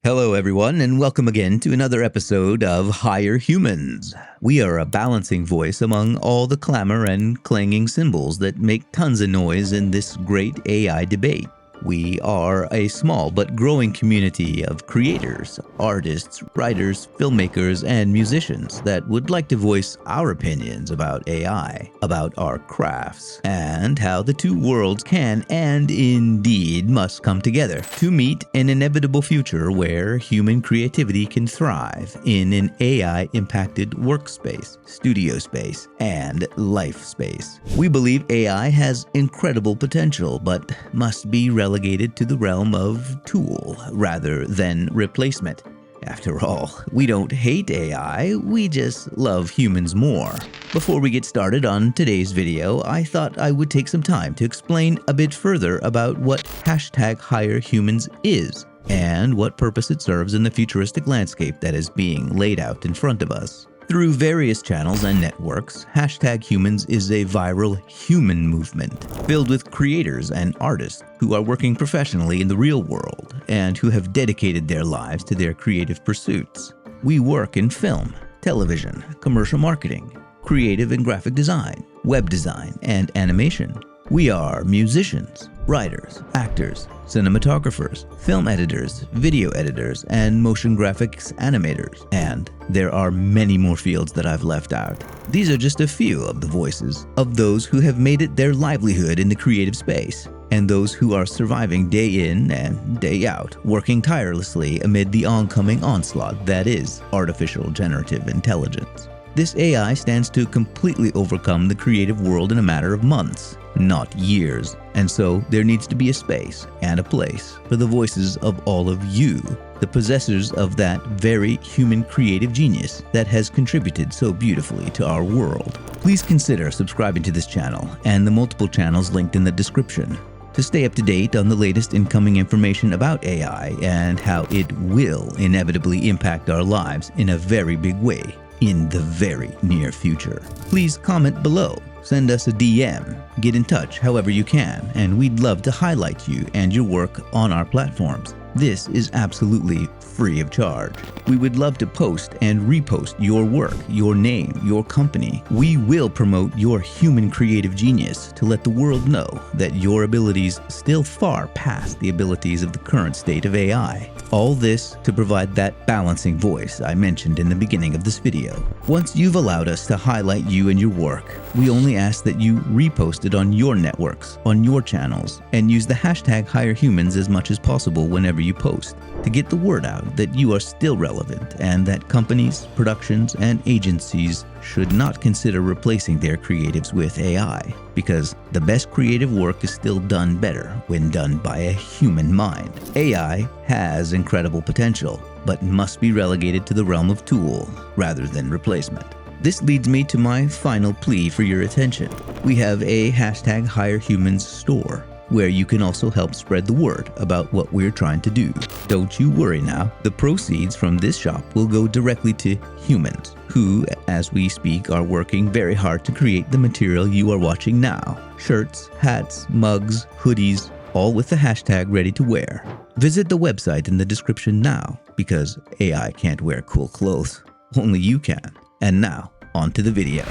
Hello, everyone, and welcome again to another episode of HireHumans. We are a balancing voice among all the clamor and clanging cymbals that make tons of noise in this great AI debate. We are a small but growing community of creators, artists, writers, filmmakers, and musicians that would like to voice our opinions about AI, about our crafts, and how the two worlds can and indeed must come together to meet an inevitable future where human creativity can thrive in an AI-impacted workspace, studio space, and life space. We believe AI has incredible potential, but must be relegated to the realm of tool rather than replacement. After all, we don't hate AI, we just love humans more. Before we get started on today's video, I thought I would take some time to explain a bit further about what #HireHumans is and what purpose it serves in the futuristic landscape that is being laid out in front of us. Through various channels and networks, #Humans is a viral human movement filled with creators and artists who are working professionally in the real world and who have dedicated their lives to their creative pursuits. We work in film, television, commercial marketing, creative and graphic design, web design, and animation. We are musicians, writers, actors, cinematographers, film editors, video editors, and motion graphics animators. And there are many more fields that I've left out. These are just a few of the voices of those who have made it their livelihood in the creative space, and those who are surviving day in and day out, working tirelessly amid the oncoming onslaught that is artificial generative intelligence. This AI stands to completely overcome the creative world in a matter of months, not years, and so there needs to be a space and a place for the voices of all of you, the possessors of that very human creative genius that has contributed so beautifully to our world. Please consider subscribing to this channel and the multiple channels linked in the description to stay up to date on the latest incoming information about AI and how it will inevitably impact our lives in a very big way in the very near future. Please comment below, send us a DM, get in touch however you can, and we'd love to highlight you and your work on our platforms. This is absolutely free of charge. We would love to post and repost your work, your name, your company. We will promote your human creative genius to let the world know that your abilities still far past the abilities of the current state of AI. All this to provide that balancing voice I mentioned in the beginning of this video. Once you've allowed us to highlight you and your work, we only ask that you repost it on your networks, on your channels, and use the #HireHumans as much as possible whenever you post to get the word out that you are still relevant and that companies, productions, and agencies should not consider replacing their creatives with AI, because the best creative work is still done better when done by a human mind. AI has incredible potential, but must be relegated to the realm of tool rather than replacement. This leads me to my final plea for your attention. We have a #HireHumans store, where you can also help spread the word about what we're trying to do. Don't you worry now, the proceeds from this shop will go directly to humans, who, as we speak, are working very hard to create the material you are watching now. Shirts, hats, mugs, hoodies, all with the hashtag ready to wear. Visit the website in the description now, because AI can't wear cool clothes, only you can. And now, on to the video.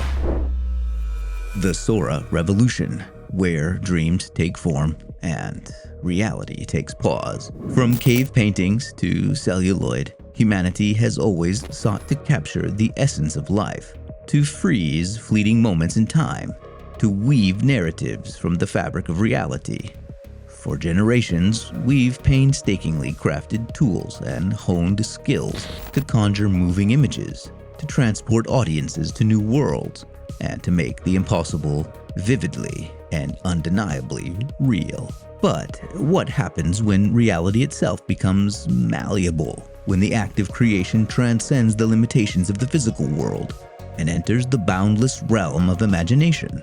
The Sora Revolution, where dreams take form and reality takes pause. From cave paintings to celluloid, humanity has always sought to capture the essence of life, to freeze fleeting moments in time, to weave narratives from the fabric of reality. For generations, we've painstakingly crafted tools and honed skills to conjure moving images, to transport audiences to new worlds, and to make the impossible vividly and undeniably real. But what happens when reality itself becomes malleable, when the act of creation transcends the limitations of the physical world and enters the boundless realm of imagination?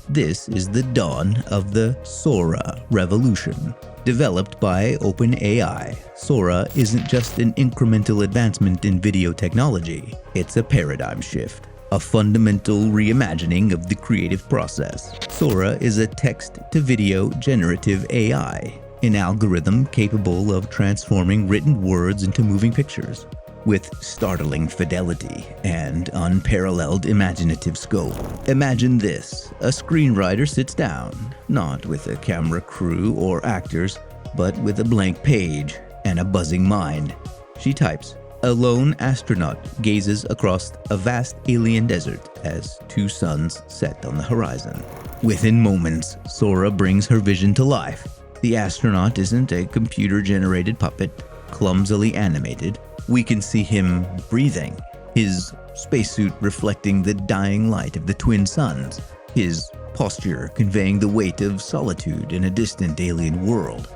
This is the dawn of the Sora Revolution. Developed by OpenAI, Sora isn't just an incremental advancement in video technology, it's a paradigm shift, a fundamental reimagining of the creative process. Sora is a text-to-video generative AI an algorithm capable of transforming written words into moving pictures. With startling fidelity and unparalleled imaginative scope. Imagine this: a screenwriter sits down, not with a camera crew or actors, but with a blank page and a buzzing mind. She types, "A lone astronaut gazes across a vast alien desert as two suns set on the horizon." Within moments, Sora brings her vision to life. The astronaut isn't a computer-generated puppet, clumsily animated. We can see him breathing, his spacesuit reflecting the dying light of the twin suns, his posture conveying the weight of solitude in a distant alien world.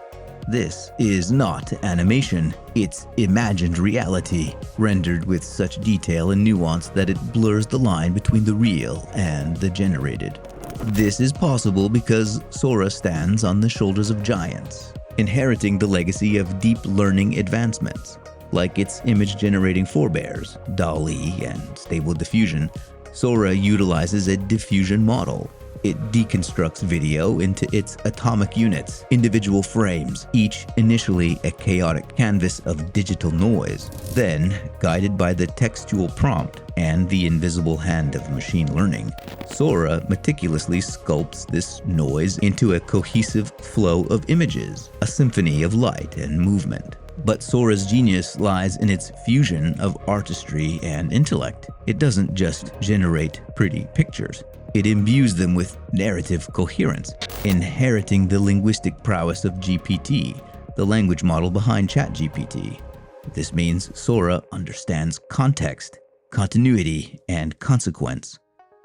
This is not animation, it's imagined reality, rendered with such detail and nuance that it blurs the line between the real and the generated. This is possible because Sora stands on the shoulders of giants, inheriting the legacy of deep learning advancements. Like its image-generating forebears, DALL-E and Stable Diffusion, Sora utilizes a diffusion model. It deconstructs video into its atomic units, individual frames, each initially a chaotic canvas of digital noise. Then, guided by the textual prompt and the invisible hand of machine learning, Sora meticulously sculpts this noise into a cohesive flow of images, a symphony of light and movement. But Sora's genius lies in its fusion of artistry and intellect. It doesn't just generate pretty pictures. It imbues them with narrative coherence, inheriting the linguistic prowess of GPT, the language model behind ChatGPT. This means Sora understands context, continuity, and consequence.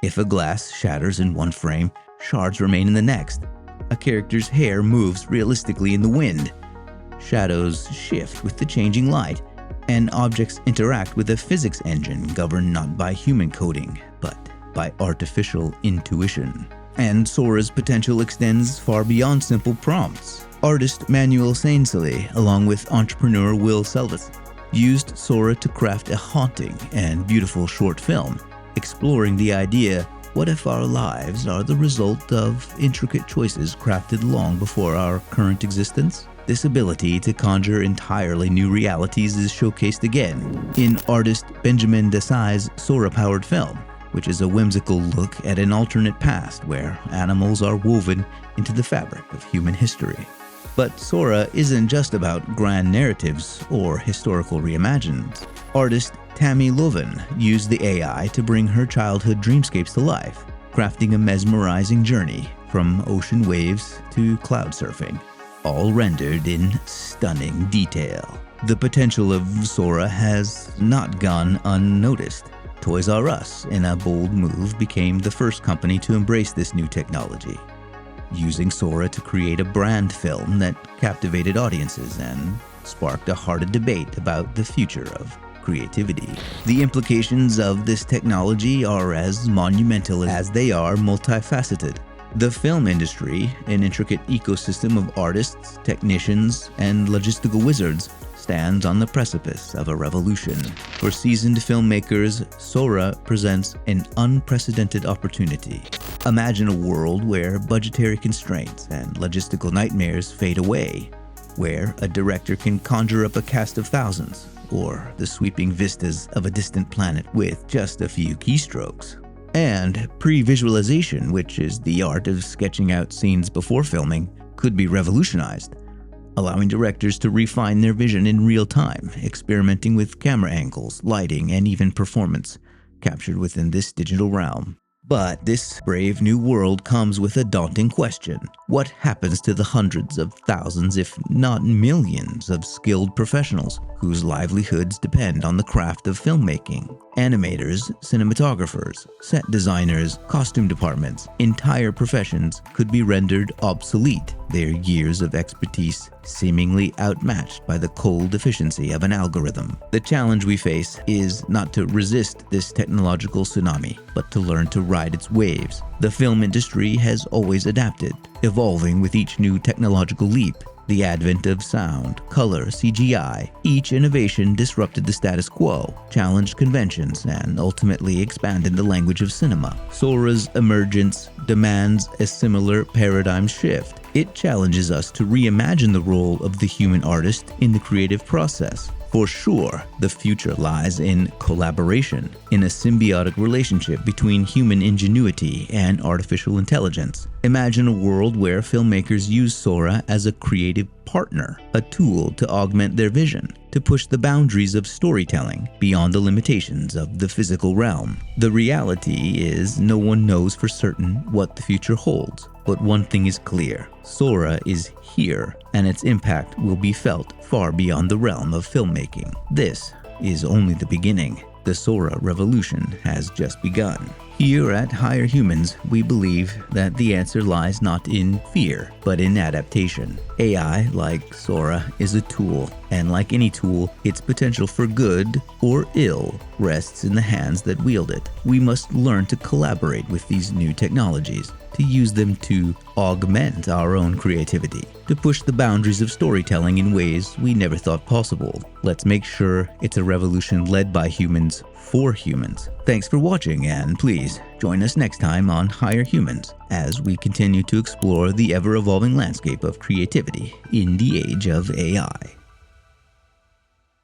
If a glass shatters in one frame, shards remain in the next. A character's hair moves realistically in the wind. Shadows shift with the changing light, and objects interact with a physics engine governed not by human coding, but by artificial intuition. And Sora's potential extends far beyond simple prompts. Artist Manuel Sainsili, along with entrepreneur Will Selvis, used Sora to craft a haunting and beautiful short film, exploring the idea, what if our lives are the result of intricate choices crafted long before our current existence? This ability to conjure entirely new realities is showcased again in artist Benjamin Desai's Sora-powered film, which is a whimsical look at an alternate past where animals are woven into the fabric of human history. But Sora isn't just about grand narratives or historical reimaginings. Artist Tammy Loven used the AI to bring her childhood dreamscapes to life, crafting a mesmerizing journey from ocean waves to cloud surfing, all rendered in stunning detail. The potential of Sora has not gone unnoticed. Toys R Us, in a bold move, became the first company to embrace this new technology, using Sora to create a brand film that captivated audiences and sparked a heated debate about the future of creativity. The implications of this technology are as monumental as they are multifaceted. The film industry, an intricate ecosystem of artists, technicians, and logistical wizards, stands on the precipice of a revolution. For seasoned filmmakers, Sora presents an unprecedented opportunity. Imagine a world where budgetary constraints and logistical nightmares fade away, where a director can conjure up a cast of thousands, or the sweeping vistas of a distant planet with just a few keystrokes. And pre-visualization, which is the art of sketching out scenes before filming, could be revolutionized, allowing directors to refine their vision in real time, experimenting with camera angles, lighting, and even performance, captured within this digital realm. But this brave new world comes with a daunting question. What happens to the hundreds of thousands, if not millions, of skilled professionals whose livelihoods depend on the craft of filmmaking? Animators, cinematographers, set designers, costume departments, entire professions could be rendered obsolete, their years of expertise seemingly outmatched by the cold efficiency of an algorithm. The challenge we face is not to resist this technological tsunami, but to learn to ride its waves. The film industry has always adapted, evolving with each new technological leap. The advent of sound, color, CGI, each innovation disrupted the status quo, challenged conventions, and ultimately expanded the language of cinema. Sora's emergence demands a similar paradigm shift. It challenges us to reimagine the role of the human artist in the creative process. For sure, the future lies in collaboration, in a symbiotic relationship between human ingenuity and artificial intelligence. Imagine a world where filmmakers use Sora as a creative partner, a tool to augment their vision, to push the boundaries of storytelling beyond the limitations of the physical realm. The reality is, no one knows for certain what the future holds. But one thing is clear: Sora is here, and its impact will be felt far beyond the realm of filmmaking. This is only the beginning. The Sora revolution has just begun. Here at HireHumans, we believe that the answer lies not in fear, but in adaptation. AI, like Sora, is a tool, and like any tool, its potential for good or ill rests in the hands that wield it. We must learn to collaborate with these new technologies, to use them to augment our own creativity, to push the boundaries of storytelling in ways we never thought possible. Let's make sure it's a revolution led by humans for humans. Thanks for watching, and please join us next time on HireHumans as we continue to explore the ever-evolving landscape of creativity in the age of AI.